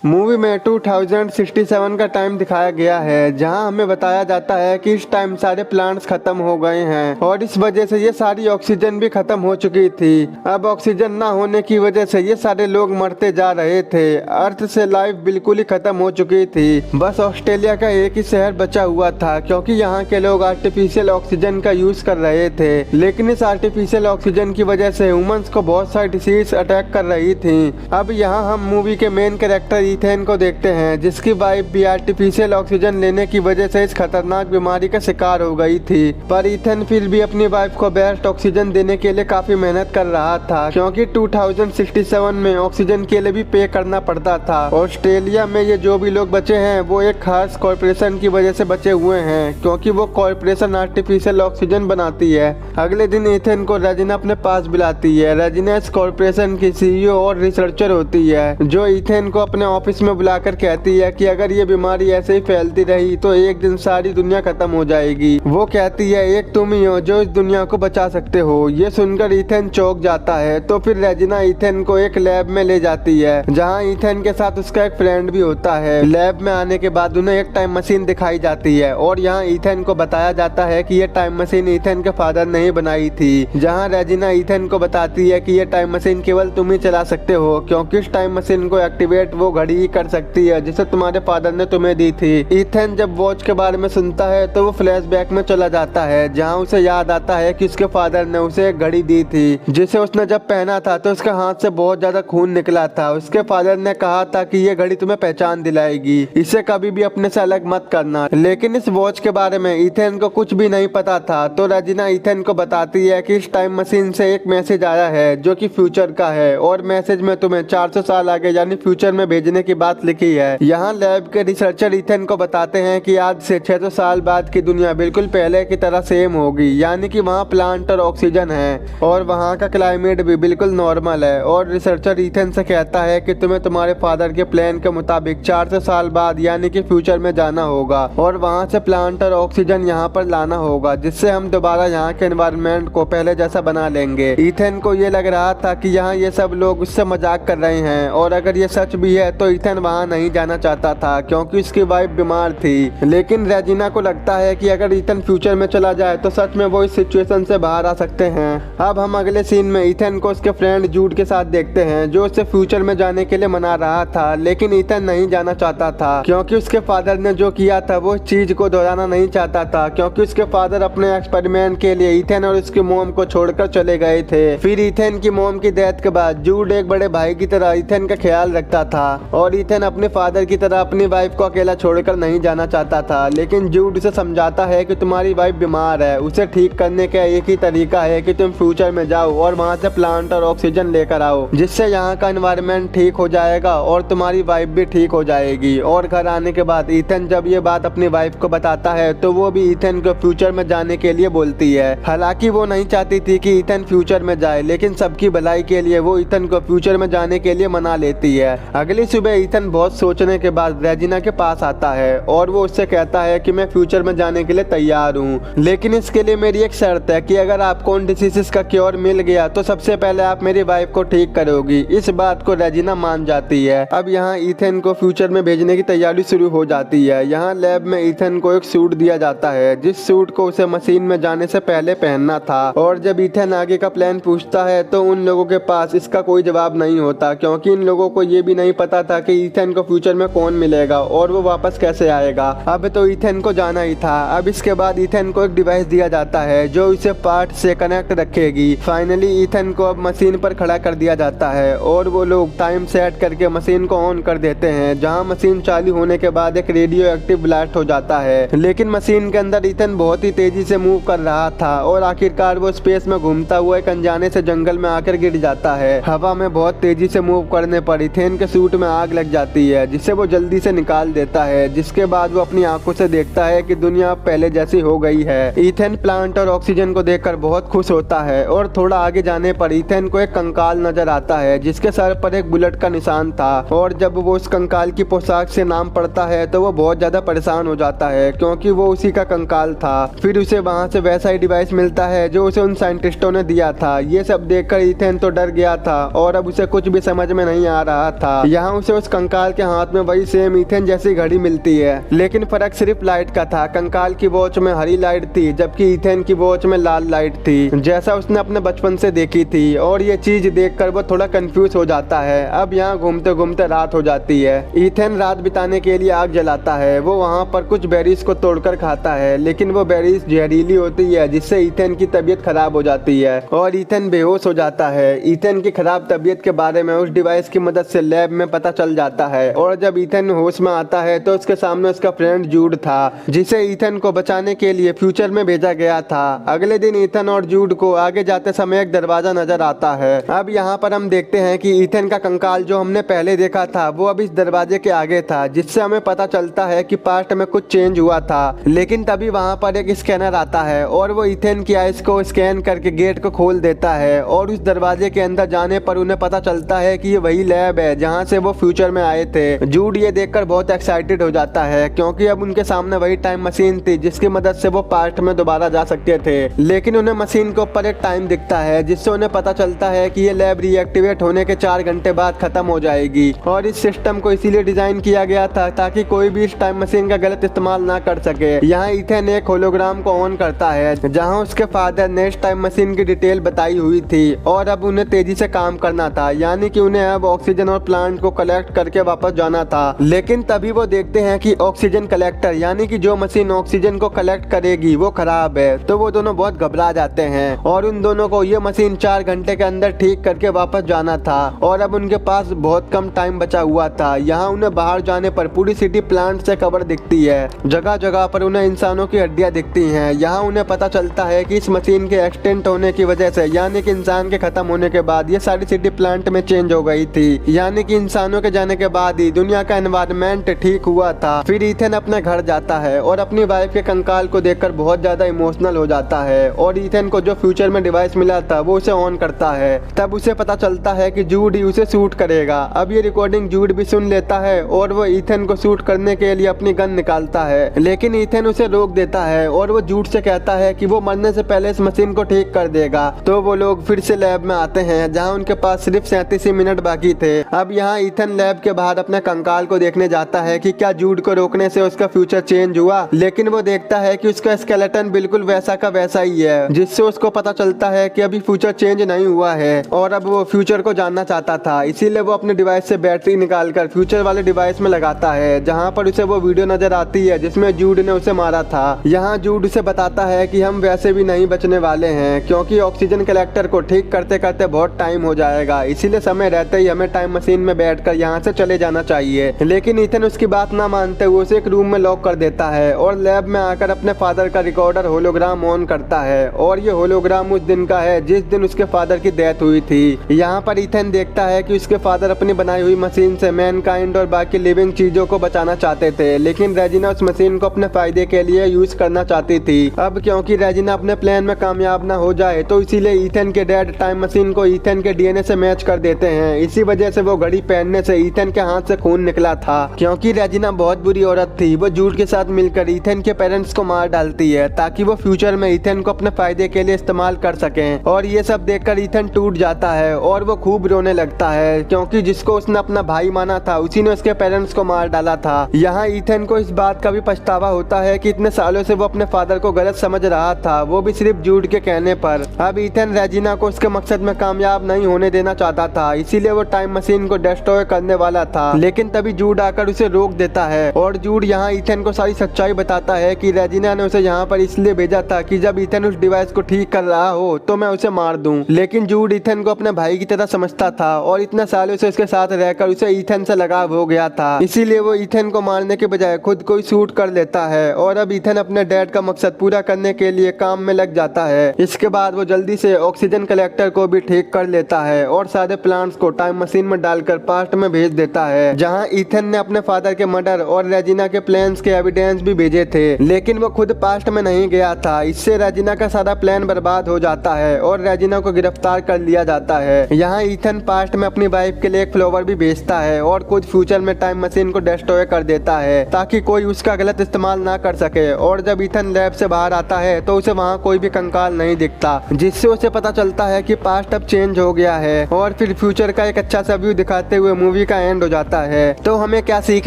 Movie में 2067 का time दिखाया गया है, जहां हमें बताया जाता है कि इस टाइम सारे प्लांट्स खत्म हो गए हैं और इस वजह से ये सारी ऑक्सीजन भी खत्म हो चुकी थी। अब ऑक्सीजन ना होने की वजह से ये सारे लोग मरते जा रहे थे। अर्थ से लाइफ बिल्कुल ही खत्म हो चुकी थी। बस ऑस्ट्रेलिया का एक ही शहर बचा हुआ था, क्योंकि यहाँ के लोग आर्टिफिशियल ऑक्सीजन का यूज कर रहे थे। लेकिन इस आर्टिफिशियल ऑक्सीजन की वजह से ह्यूमंस को बहुत सारी डिसीज अटैक कर रही थी। अब यहाँ हम मूवी के मेन कैरेक्टर इथेन को देखते हैं, जिसकी वाइफ भी आर्टिफिशियल ऑक्सीजन लेने की वजह से इस खतरनाक बीमारी का शिकार हो गई थी। पर इथेन फिर भी अपनी वाइफ को बेस्ट ऑक्सीजन देने के लिए काफी मेहनत कर रहा था, क्योंकि 2067 में ऑक्सीजन के लिए भी पे करना पड़ता था। ऑस्ट्रेलिया में ये जो भी लोग बचे हैं वो एक खास कॉर्पोरेशन की वजह से बचे हुए हैं, क्योंकि वो कॉर्पोरेशन आर्टिफिशियल ऑक्सीजन बनाती है। अगले दिन इथेन को रेजिना अपने पास बुलाती है। रेजिना इस कॉर्पोरेशन की सीईओ और रिसर्चर होती है, जो इथेन को अपने ऑफिस में बुलाकर कहती है कि अगर ये बीमारी ऐसे ही फैलती रही तो एक दिन सारी दुनिया खत्म हो जाएगी। वो कहती है एक तुम ही हो जो इस दुनिया को बचा सकते हो। ये सुनकर इथेन चौंक जाता है। तो फिर रेजिना इथेन को एक लैब में ले जाती है, जहाँ इथेन के साथ उसका एक फ्रेंड भी होता है। लैब में आने के बाद उन्हें एक टाइम मशीन दिखाई जाती है और यहाँ इथेन को बताया जाता है कि ये टाइम मशीन इथेन के फादर ने ही बनाई थी। जहाँ रेजिना इथेन को बताती है कि ये टाइम मशीन केवल तुम ही चला सकते हो, क्योंकि इस टाइम मशीन को एक्टिवेट वो घड़ी ही कर सकती है जिसे तुम्हारे फादर ने तुम्हें दी थी। इथेन जब वॉच के बारे में सुनता है तो वो फ्लैशबैक में चला जाता है, जहाँ उसे याद आता है कि उसके फादर ने उसे एक घड़ी दी थी, जिसे उसने जब पहना था तो उसके हाथ से बहुत ज्यादा खून निकला था। उसके फादर ने कहा था कि ये घड़ी तुम्हें पहचान दिलाएगी, इसे कभी भी अपने से अलग मत करना। लेकिन इस वॉच के बारे में इथेन को कुछ भी नहीं पता था। तो रेजिना इथेन को बताती है कि इस टाइम मशीन से एक मैसेज आया है जो कि फ्यूचर का है, और मैसेज में तुम्हें 400 साल आगे यानी फ्यूचर में भेजने की बात लिखी है। यहाँ लैब के रिसर्चर इथेन को बताते हैं कि आज से 600 साल बाद की दुनिया बिल्कुल पहले की तरह सेम होगी, यानी कि वहाँ प्लांट और ऑक्सीजन है और वहाँ का क्लाइमेट भी बिल्कुल नॉर्मल है। और रिसर्चर इथेन से कहता है कि तुम्हें तुम्हारे फादर के प्लान के मुताबिक 400 साल बाद यानी कि फ्यूचर में जाना होगा और वहाँ से प्लांट और ऑक्सीजन यहाँ पर लाना होगा, जिससे हम दोबारा यहाँ के एनवायरनमेंट को पहले जैसा बना लेंगे। इथेन को ये लग रहा था कि यहाँ ये सब लोग उससे मजाक कर रहे हैं, और अगर ये सच भी है तो इथेन वहाँ नहीं जाना चाहता था, क्योंकि उसकी वाइफ बीमार थी। लेकिन रेजिना को लगता है कि अगर इथेन फ्यूचर में चला जाए तो सच में वो इस सिचुएशन से बाहर आ सकते हैं। अब हम अगले सीन में इथेन को उसके फ्रेंड जूड के साथ देखते हैं, जो उसे फ्यूचर में जाने के लिए मना रहा था। लेकिन इथेन नहीं जाना चाहता था, क्योंकि उसके फादर ने जो किया था वो चीज को दोहराना नहीं चाहता था, क्योंकि उसके फादर अपने एक्सपेरिमेंट के लिए इथेन और उसकी मोम को छोड़कर चले गए थे। फिर इथेन की मोम की डेथ के बाद जूड एक बड़े भाई की तरह इथेन का ख्याल रखता था, और इथेन अपने फादर की तरह अपनी वाइफ को अकेला छोड़कर नहीं जाना चाहता था। लेकिन जूड उसे समझाता है कि तुम्हारी वाइफ बीमार है, उसे ठीक करने का एक ही तरीका है कि तुम फ्यूचर में जाओ और वहाँ से प्लांट और ऑक्सीजन लेकर आओ, जिससे यहाँ का एनवायरनमेंट ठीक हो जाएगा और तुम्हारी वाइफ भी ठीक हो जाएगी। और घर आने के बाद इथेन जब ये बात अपनी वाइफ को बताता है तो वो भी इथेन को फ्यूचर में जाने के लिए बोलती है। हालांकि वो नहीं चाहती थी कि इथेन फ्यूचर में जाए, लेकिन सबकी भलाई के लिए वो इथेन को फ्यूचर में जाने के लिए मना लेती है। अगली सुबह इथेन बहुत सोचने के बाद रेजिना के पास आता है और वो उससे कहता है कि मैं फ्यूचर में जाने के लिए तैयार हूँ, लेकिन इसके लिए मेरी एक शर्त है कि अगर आपको उन डिसीजेस का क्योर मिल गया तो सबसे पहले आप मेरी वाइफ को ठीक करोगी। इस बात को रेजिना मान जाती है। अब यहाँ इथेन को फ्यूचर में भेजने की तैयारी शुरू हो जाती है। यहाँ लैब में इथेन को एक सूट दिया जाता है, जिस सूट को उसे मशीन में जाने से पहले पहनना था। और जब इथेन आगे का प्लान पूछता है तो उन लोगों के पास इसका कोई जवाब नहीं होता, क्योंकि इन लोगों को ये भी नहीं पता था कि इथेन को फ्यूचर में कौन मिलेगा और वो वापस कैसे आएगा। अब तो इथेन को जाना ही था। अब इसके बाद इथेन को एक डिवाइस दिया जाता है जो इसे पार्ट से कनेक्ट रखेगी। फाइनली इथेन को अब मशीन पर खड़ा कर दिया जाता है और वो लोग टाइम सेट करके मशीन को ऑन कर देते हैं, जहां मशीन चालू होने के बाद एक रेडियो एक्टिव ब्लास्ट हो जाता है। लेकिन मशीन के अंदर इथेन बहुत ही तेजी से मूव कर रहा था और आखिरकार वो स्पेस में घूमता हुआ एक अनजाने से जंगल में आकर गिर जाता है। हवा में बहुत तेजी से मूव करने पर इथेन के सूट में आग लग जाती है, जिसे वो जल्दी से निकाल देता है। जिसके बाद वो अपनी आंखों से देखता है कि दुनिया पहले जैसी हो गई है। इथेन प्लांट और ऑक्सीजन को देखकर बहुत खुश होता है और थोड़ा आगे जाने पर इथेन को एक कंकाल नजर आता है, जिसके सर पर एक बुलेट का निशान था। और जब वो उस कंकाल की पोशाक से नाम पढ़ता है तो वो बहुत ज्यादा परेशान हो जाता है, क्योंकि वो उसी का कंकाल था। फिर उसे वहाँ से वैसा ही डिवाइस मिलता है जो उसे उन साइंटिस्टों ने दिया था। ये सब देखकर इथेन तो डर गया था और अब उसे कुछ भी समझ में नहीं आ रहा था। यहाँ उसे उस कंकाल के हाथ में वही सेम ईथन जैसी घड़ी मिलती है, लेकिन फर्क सिर्फ लाइट का था। कंकाल की वॉच में हरी लाइट थी जबकि ईथन की वॉच में लाल लाइट थी, जैसा उसने अपने बचपन से देखी थी। और ये चीज देखकर वो थोड़ा कंफ्यूज हो जाता है। अब यहाँ घूमते घूमते रात हो जाती है। ईथन रात बिताने के लिए आग जलाता है। वो वहाँ पर कुछ बेरीज को तोड़कर खाता है, लेकिन वो बेरीज जहरीली होती है जिससे ईथन की तबीयत खराब हो जाती है और ईथन बेहोश हो जाता है। ईथन की खराब तबीयत के बारे में उस डिवाइस की मदद से लैब में पता चल जाता है और जब ईथन होश में आता है तो उसके सामने उसका फ्रेंड जूड था, जिसे ईथन को बचाने के लिए फ्यूचर में भेजा गया था। अगले दिन ईथन और जूड को आगे जाते समय एक दरवाजा नजर आता है। अब यहाँ पर हम देखते हैं कि ईथन का कंकाल जो हमने पहले देखा था वो अब इस दरवाजे के आगे था, जिससे हमें पता चलता है कि पास्ट में कुछ चेंज हुआ था। लेकिन तभी वहाँ पर एक स्कैनर आता है और वो ईथन की आइस को स्कैन करके गेट को खोल देता है और उस दरवाजे के अंदर जाने पर उन्हें पता चलता है कि ये वही लैब है जहाँ से वो फ्यूचर में आए थे। जूड ये देखकर बहुत एक्साइटेड हो जाता है क्योंकि अब उनके सामने वही टाइम मशीन थी जिसकी मदद से वो पास्ट में दोबारा जा सकते थे। लेकिन उन्हें मशीन के ऊपर एक टाइम दिखता है जिससे उन्हें पता चलता है कि ये लैब रीएक्टिवेट होने के 4 घंटे बाद खत्म हो जाएगी और इस सिस्टम को इसीलिए डिजाइन किया गया था ताकि कोई भी इस टाइम मशीन का गलत इस्तेमाल ना कर सके। यहाँ ईथन एक होलोग्राम को ऑन करता है जहाँ उसके फादर ने इस टाइम मशीन की डिटेल बताई हुई थी और अब उन्हें तेजी से काम करना था, यानी कि उन्हें अब ऑक्सीजन और प्लांट को कलेक्ट करके वापस जाना था। लेकिन तभी वो देखते हैं कि ऑक्सीजन कलेक्टर यानी कि जो मशीन ऑक्सीजन को कलेक्ट करेगी वो खराब है, तो वो दोनों बहुत घबरा जाते हैं और उन दोनों को ये मशीन 4 घंटे के अंदर ठीक करके वापस जाना था और अब उनके पास बहुत कम टाइम बचा हुआ था। यहाँ उन्हें बाहर जाने पर पूरी सिटी प्लांट से कवर दिखती है। जगह जगह पर उन्हें इंसानों की हड्डियां दिखती हैं। यहाँ उन्हें पता चलता है कि इस मशीन के एक्सटेंट होने की वजह से यानी कि इंसान के खत्म होने के बाद ये सारी सिटी प्लांट में चेंज हो गई थी, यानी कि इंसानों के जाने के बाद ही दुनिया का एनवायरनमेंट ठीक हुआ था। फिर ईथन अपने घर जाता है और अपनी वाइफ के कंकाल को देखकर बहुत ज्यादा इमोशनल हो जाता है और ईथन को जो फ्यूचर में डिवाइस मिला था वो उसे ऑन करता है। तब उसे पता चलता है कि जूड ही उसे शूट करेगा। अब ये रिकॉर्डिंग जूड भी सुन लेता है और वो ईथन को शूट करने के लिए अपनी गन निकालता है, लेकिन ईथन उसे रोक देता है और वो जूड से कहता है कि वो मरने से पहले इस मशीन को ठीक कर देगा। तो वो लोग फिर से लैब में आते हैं जहाँ उनके पास सिर्फ 37 मिनट बाकी थे। अब यहाँ ईथन लैब के बाहर अपने कंकाल को देखने जाता है कि क्या जूड को रोकने से उसका फ्यूचर चेंज हुआ, लेकिन वो देखता है कि उसका स्केलेटन बिल्कुल वैसा का वैसा ही है, जिससे उसको पता चलता है कि अभी फ्यूचर चेंज नहीं हुआ है और अब वो फ्यूचर को जानना चाहता था। इसीलिए वो अपने डिवाइस से बैटरी निकालकर फ्यूचर वाले डिवाइस में लगाता है जहाँ पर उसे वो वीडियो नजर आती है जिसमें जूड ने उसे मारा था। यहाँ जूड उसे बताता है कि हम वैसे भी नहीं बचने वाले हैं क्योंकि ऑक्सीजन कलेक्टर को ठीक करते करते बहुत टाइम हो जाएगा, इसीलिए समय रहते ही हमें टाइम मशीन में बैठकर यहाँ से चले जाना चाहिए। लेकिन ईथन उसकी बात ना मानते हुए उसे एक रूम में लॉक कर देता है और लैब में आकर अपने फादर का रिकॉर्डर होलोग्राम ऑन करता है और ये होलोग्राम उस दिन का है जिस दिन उसके फादर की डेथ हुई थी। यहाँ पर ईथन देखता है कि उसके फादर अपनी बनाई हुई मशीन से मैनकाइंड और बाकी लिविंग चीजों को बचाना चाहते थे, लेकिन रेजिना उस मशीन को अपने फायदे के लिए यूज करना चाहती थी। अब क्योंकि रेजिना अपने प्लान में कामयाब ना हो जाए तो इसीलिए ईथन के डैड टाइम मशीन को ईथन के डीएनए से मैच कर देते हैं। इसी वजह से वो घड़ी पहनने से ईथन के हाथ से खून निकला था। क्योंकि रेजिना बहुत बुरी औरत थी, वो जूड के साथ मिलकर ईथन के पेरेंट्स को मार डालती है ताकि वो फ्यूचर में ईथन को अपने फायदे के लिए इस्तेमाल कर सकें। और ये सब देखकर ईथन टूट जाता है और वो खूब रोने लगता है क्योंकि जिसको उसने अपना भाई माना था उसी ने उसके पेरेंट्स को मार डाला था। यहाँ ईथन को इस बात का भी पछतावा होता है कि इतने सालों से वो अपने फादर को गलत समझ रहा था, वो भी सिर्फ जूड के कहने पर। अब ईथन रेजिना को उसके मकसद में कामयाब नहीं होने देना चाहता था, इसीलिए वो टाइम मशीन को डिस्ट्रॉय करने वाला था, लेकिन तभी जूड आकर उसे रोक देता है और जूड यहाँ ईथन को सारी सच्चाई बताता है कि रेजिना ने उसे यहाँ पर इसलिए भेजा था कि जब ईथन उस डिवाइस को ठीक कर रहा हो तो मैं उसे मार दूं। लेकिन जूड ईथन को अपने भाई की तरह समझता था और इतने सालों से उसके साथ रहकर उसे ईथन से लगाव हो गया था, इसीलिए वो ईथन को मारने के बजाय खुद को ही शूट कर लेता है। और अब ईथन अपने डैड का मकसद पूरा करने के लिए काम में लग जाता है। इसके बाद वो जल्दी से ऑक्सीजन कलेक्टर को भी ठीक कर लेता है और सारे प्लांट्स को टाइम मशीन में डालकर पास्ट में भेज देता है, जहाँ ईथन ने अपने फादर के मर्डर और रेजिना के प्लान्स के एविडेंस भी भेजे थे, लेकिन वो खुद पास्ट में नहीं गया था। इससे रेजिना का सारा प्लान बर्बाद हो जाता है और रेजिना को गिरफ्तार कर लिया जाता है। यहाँ ईथन पास्ट में अपनी वाइफ के लिए एक फ्लावर भी भेजता है और खुद फ्यूचर में टाइम मशीन को डिस्ट्रॉय कर देता है ताकि कोई उसका गलत इस्तेमाल ना कर सके। और जब ईथन लैब से बाहर आता है तो उसे वहाँ कोई भी कंकाल नहीं दिखता, जिससे उसे पता चलता है कि पास्ट अब चेंज हो गया है और फिर फ्यूचर का एक अच्छा सा व्यू दिखाते हुए मूवी का एंड हो जाता है। तो हमें क्या सीख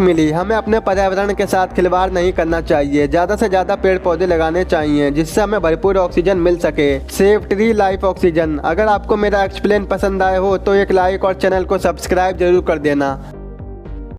मिली? हमें अपने पर्यावरण के साथ खिलवाड़ नहीं करना चाहिए, ज्यादा से ज्यादा पेड़ पौधे लगाने चाहिए जिससे हमें भरपूर ऑक्सीजन मिल सके। Save tree life oxygen. अगर आपको मेरा एक्सप्लेन पसंद आए हो तो एक लाइक और चैनल को सब्सक्राइब जरूर कर देना।